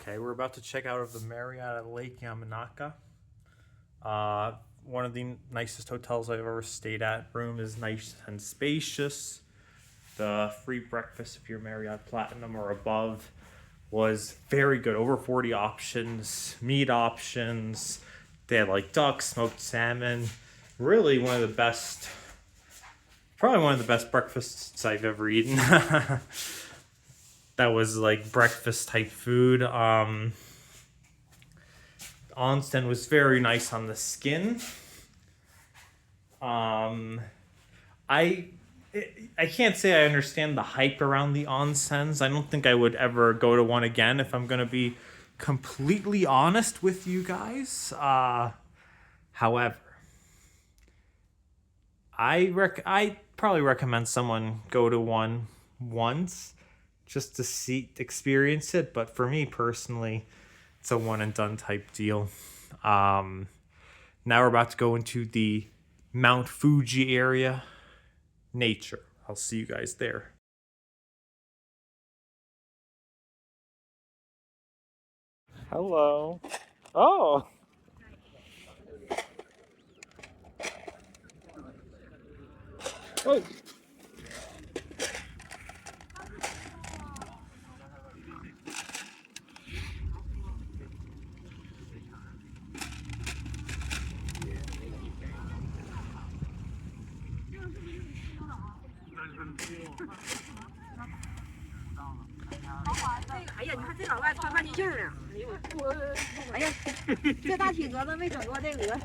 Okay, we're about to check out of the Marriott at Lake Yamanaka. One of the nicest hotels I've ever stayed at. Room is nice and spacious. The free breakfast if you're Marriott Platinum or above was very good. Over 40 options, meat options. They had like duck, smoked salmon. Really one of the best, probably one of the best breakfasts I've ever eaten. That was like breakfast type food. Onsen was very nice on the skin. I can't say I understand the hype around the onsens. I don't think I would ever go to one again if I'm gonna be completely honest with you guys. However, I probably recommend someone go to one once just to experience it. But for me personally, it's a one and done type deal. Now we're about to go into the Mount Fuji area. Nature. I'll see you guys there. Hello. Oh. Oh.哎呀，你看这老外穿半袖呢。哎呦我，哎呀，这大体格子没整过这鹅。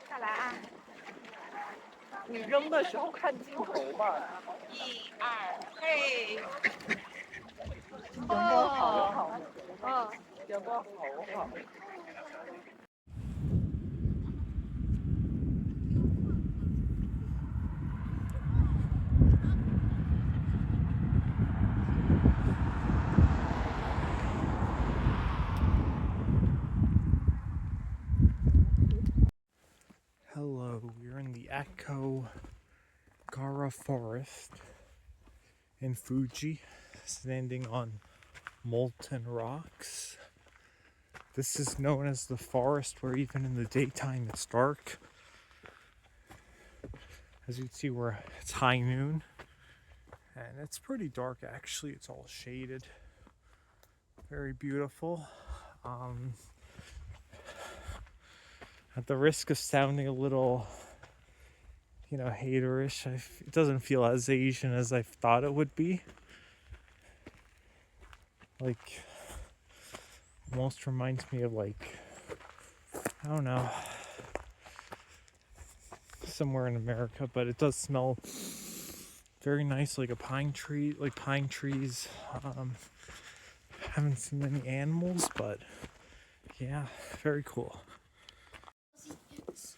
再来啊！你扔的时候看镜头嘛。一二，嘿！阳光好好，哦，阳光好好。Hello, we're in the Echo Gara Forest in Fuji, standing on molten rocks. This is known as the forest where even in the daytime it's dark. As you can see, it's high noon, and it's pretty dark actually. It's all shaded. Very beautiful. At the risk of sounding a little haterish. It doesn't feel as Asian as I thought it would be. Like, almost reminds me of like, I don't know, somewhere in America, but it does smell very nice, like a pine tree, like pine trees. Haven't seen many animals, but yeah, very cool. Nice.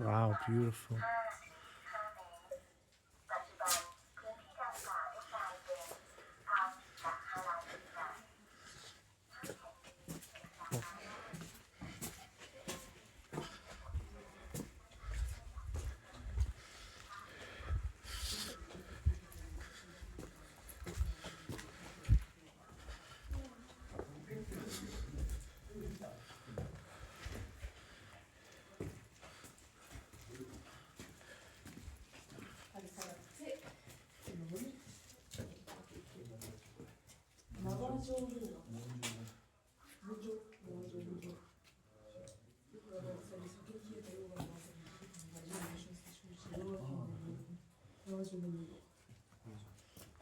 Wow, beautiful.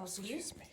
Excuse me.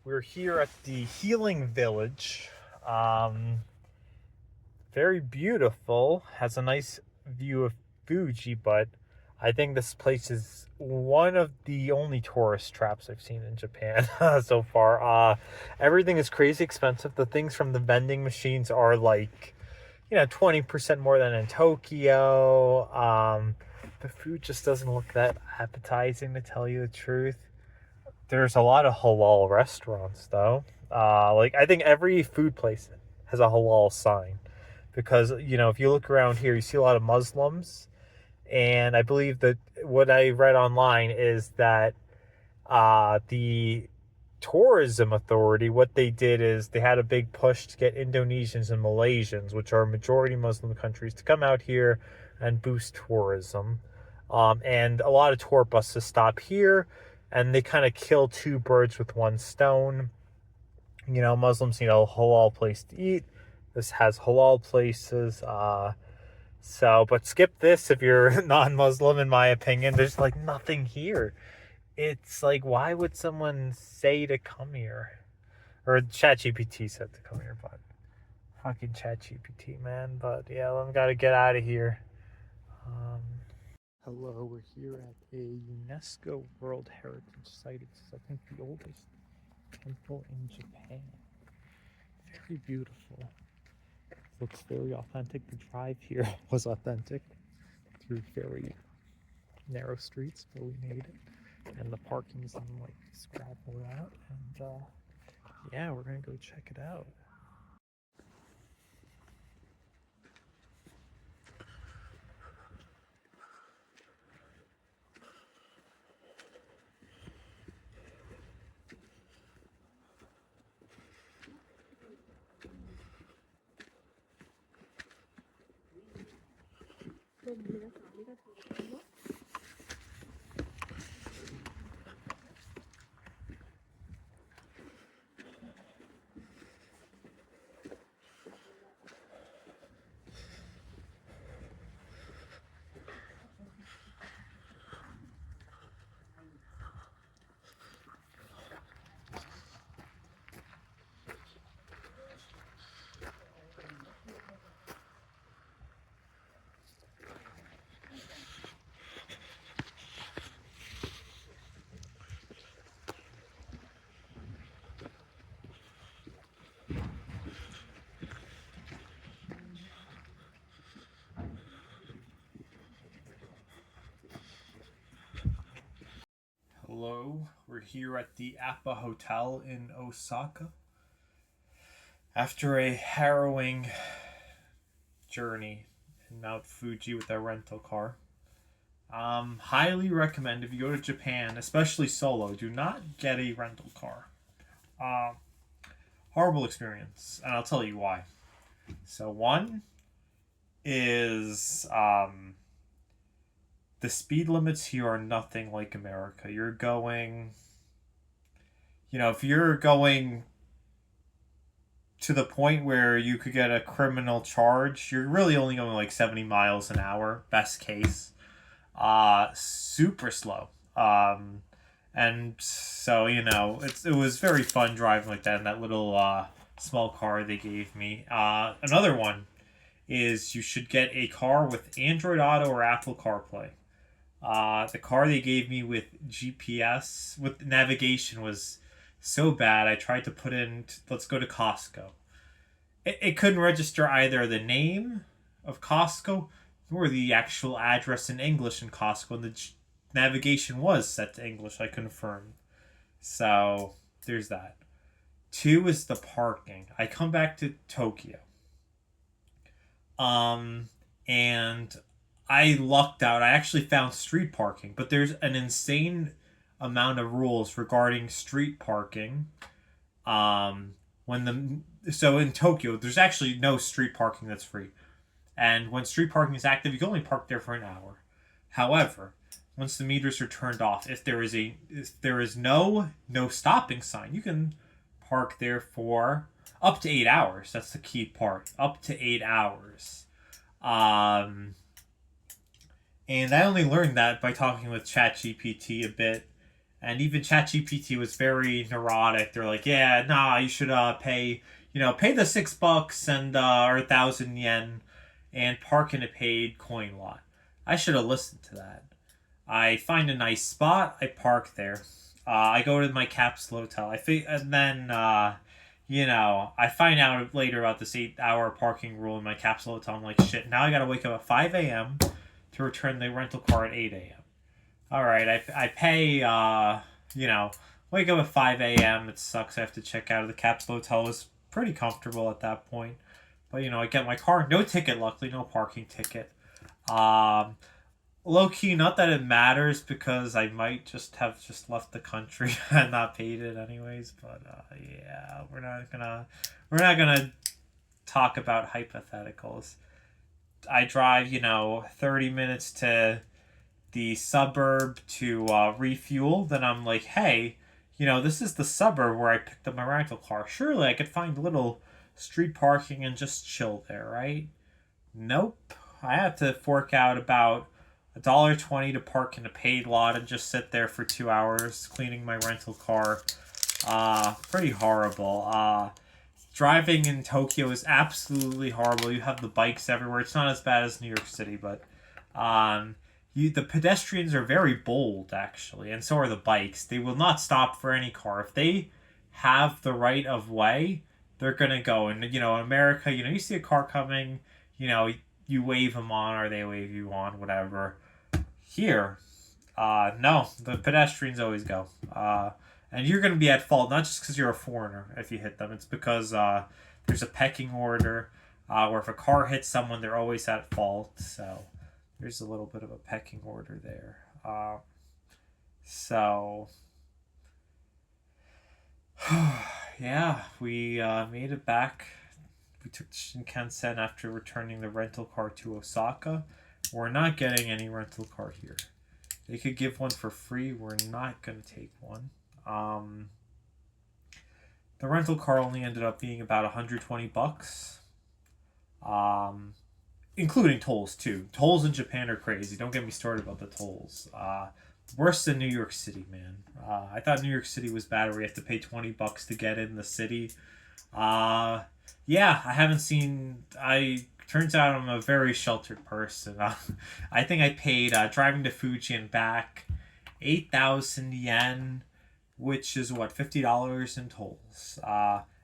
We're here at the Healing Village. Very beautiful. Has a nice view of Fuji, but I think this place is one of the only tourist traps I've seen in Japan so far. Everything is crazy expensive. The things from the vending machines are like, 20% more than in Tokyo. The food just doesn't look that appetizing, to tell you the truth. There's a lot of halal restaurants, though. I think every food place has a halal sign because, if you look around here, you see a lot of Muslims. And I believe that what I read online is that the tourism authority, what they did is they had a big push to get Indonesians and Malaysians, which are majority Muslim countries, to come out here and boost tourism. And a lot of tour buses stop here, and they kind of kill two birds with one stone. Muslims need a halal place to eat. This has halal places. But skip this if you're non-Muslim, in my opinion. There's like nothing here. It's like, why would someone say to come here? Or ChatGPT said to come here, but fucking ChatGPT, man. But yeah, I gotta get out of here. Hello, we're here at a UNESCO World Heritage Site. It's, I think, the oldest temple in Japan. Very beautiful. Looks very authentic. The drive here was authentic through very narrow streets, but we made it. And the parking's in like this gravel route. And yeah, we're gonna go check it out. Hello, we're here at the Appa Hotel in Osaka. After a harrowing journey in Mount Fuji with our rental car. Highly recommend, if you go to Japan, especially solo, do not get a rental car. Horrible experience, and I'll tell you why. So one is the speed limits here are nothing like America. You're going, if you're going to the point where you could get a criminal charge, you're really only going like 70 miles an hour, best case. Super slow. And so, it was very fun driving like that in that little small car they gave me. Another one is you should get a car with Android Auto or Apple CarPlay. The car they gave me with GPS, with navigation, was so bad. I tried to put in, let's go to Costco. It couldn't register either the name of Costco nor the actual address in English in Costco. And the navigation was set to English, I confirmed. So, there's that. 2 is the parking. I come back to Tokyo. And I lucked out. I actually found street parking, but there's an insane amount of rules regarding street parking. So in Tokyo, there's actually no street parking that's free, and when street parking is active, you can only park there for an hour. However, once the meters are turned off, if there is no stopping sign, you can park there for up to 8 hours. That's the key part. Up to 8 hours. And I only learned that by talking with ChatGPT a bit. And even ChatGPT was very neurotic. They're like, yeah, nah, you should pay, pay the $6 and or 1,000 yen and park in a paid coin lot. I should have listened to that. I find a nice spot. I park there. I go to my capsule hotel. And then I find out later about this 8-hour parking rule in my capsule hotel. I'm like, shit. Now I gotta wake up at 5 a.m. to return the rental car at 8 a.m. All right, I pay. Wake up at 5 a.m. It sucks. I have to check out of the capsule hotel. It was pretty comfortable at that point. But I get my car, no ticket. Luckily, no parking ticket. Low key, not that it matters because I might just have left the country and not paid it anyways. But yeah, we're not gonna talk about hypotheticals. I drive 30 minutes to the suburb to refuel. Then I'm like, hey, this is the suburb where I picked up my rental car. Surely I could find a little street parking and just chill there, right? Nope. I had to fork out about $1.20 to park in a paid lot and just sit there for 2 hours cleaning my rental car. Pretty horrible. Driving in Tokyo is absolutely horrible. You have the bikes everywhere. It's not as bad as New York City, but the pedestrians are very bold, actually, and so are the bikes. They will not stop for any car. If they have the right of way, they're gonna go. And in America, you see a car coming, you wave them on or they wave you on, whatever. Here, no, the pedestrians always go. And you're gonna be at fault, not just because you're a foreigner if you hit them. It's because there's a pecking order, where if a car hits someone, they're always at fault. So there's a little bit of a pecking order there. Yeah, we made it back. We took the Shinkansen after returning the rental car to Osaka. We're not getting any rental car here. They could give one for free. We're not going to take one. The rental car only ended up being about $120. Including tolls too. Tolls in Japan are crazy. Don't get me started about the tolls. Worse than New York City, man. I thought New York City was bad where you have to pay $20 to get in the city. Yeah, I haven't seen. Turns out I'm a very sheltered person. I think I paid driving to Fuji and back 8,000 yen, which is what, $50 in tolls.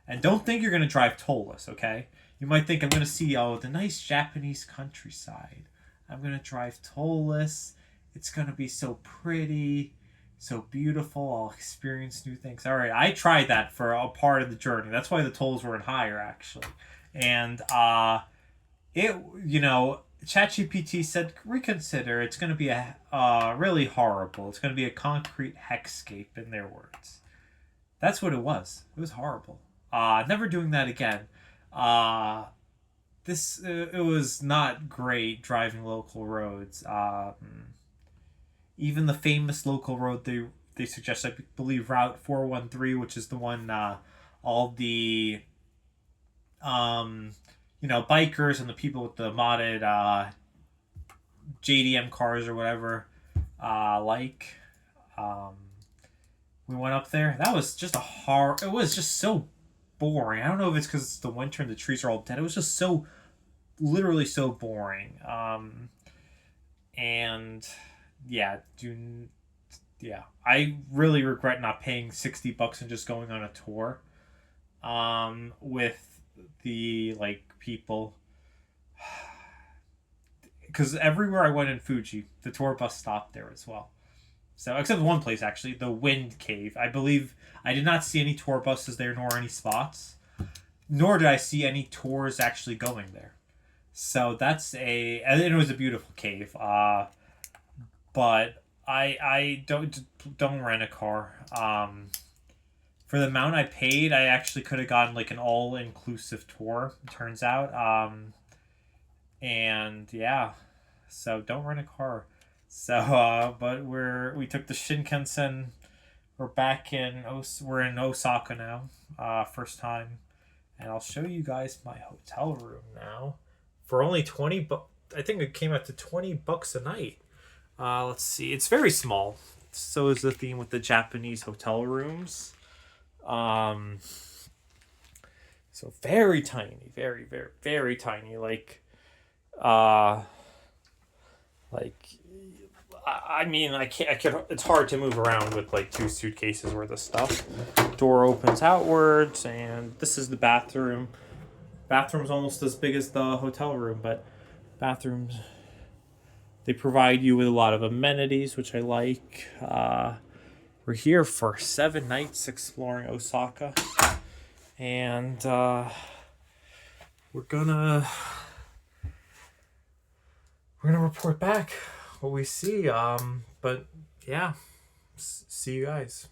And don't think you're gonna drive tollless, okay? You might think I'm going to see, the nice Japanese countryside. I'm going to drive tollless. It's going to be so pretty, so beautiful. I'll experience new things. All right, I tried that for a part of the journey. That's why the tolls weren't higher, actually. And, ChatGPT said, reconsider. It's going to be really horrible. It's going to be a concrete hexscape, in their words. That's what it was. It was horrible. Never doing that again. It was not great driving local roads. Even the famous local road they suggest, I believe Route 413, which is the one all the bikers and the people with the modded JDM cars or whatever we went up there. That was just it was just so boring. I don't know if it's because it's the winter and the trees are all dead. It was just literally so boring. And yeah, I really regret not paying $60 and just going on a tour, with the people, because everywhere I went in Fuji, the tour bus stopped there as well. So, except one place, actually, the Wind Cave. I believe I did not see any tour buses there, nor any spots. Nor did I see any tours actually going there. So, and it was a beautiful cave. But I don't rent a car. For the amount I paid, I actually could have gotten, an all-inclusive tour, it turns out. And, yeah. So, don't rent a car. So, but we took the Shinkansen. We're in Osaka now, first time, and I'll show you guys my hotel room now. For only I think it came out to $20 a night. Let's see, it's very small. so is the theme with the Japanese hotel rooms. So very tiny, very, very, very tiny. I mean, I can't. It's hard to move around with like 2 suitcases worth of stuff. Door opens outwards, and this is the bathroom. Bathroom's almost as big as the hotel room, but bathrooms, they provide you with a lot of amenities, which I like. We're here for 7 nights exploring Osaka, and we're gonna report back what we see. But yeah, see you guys.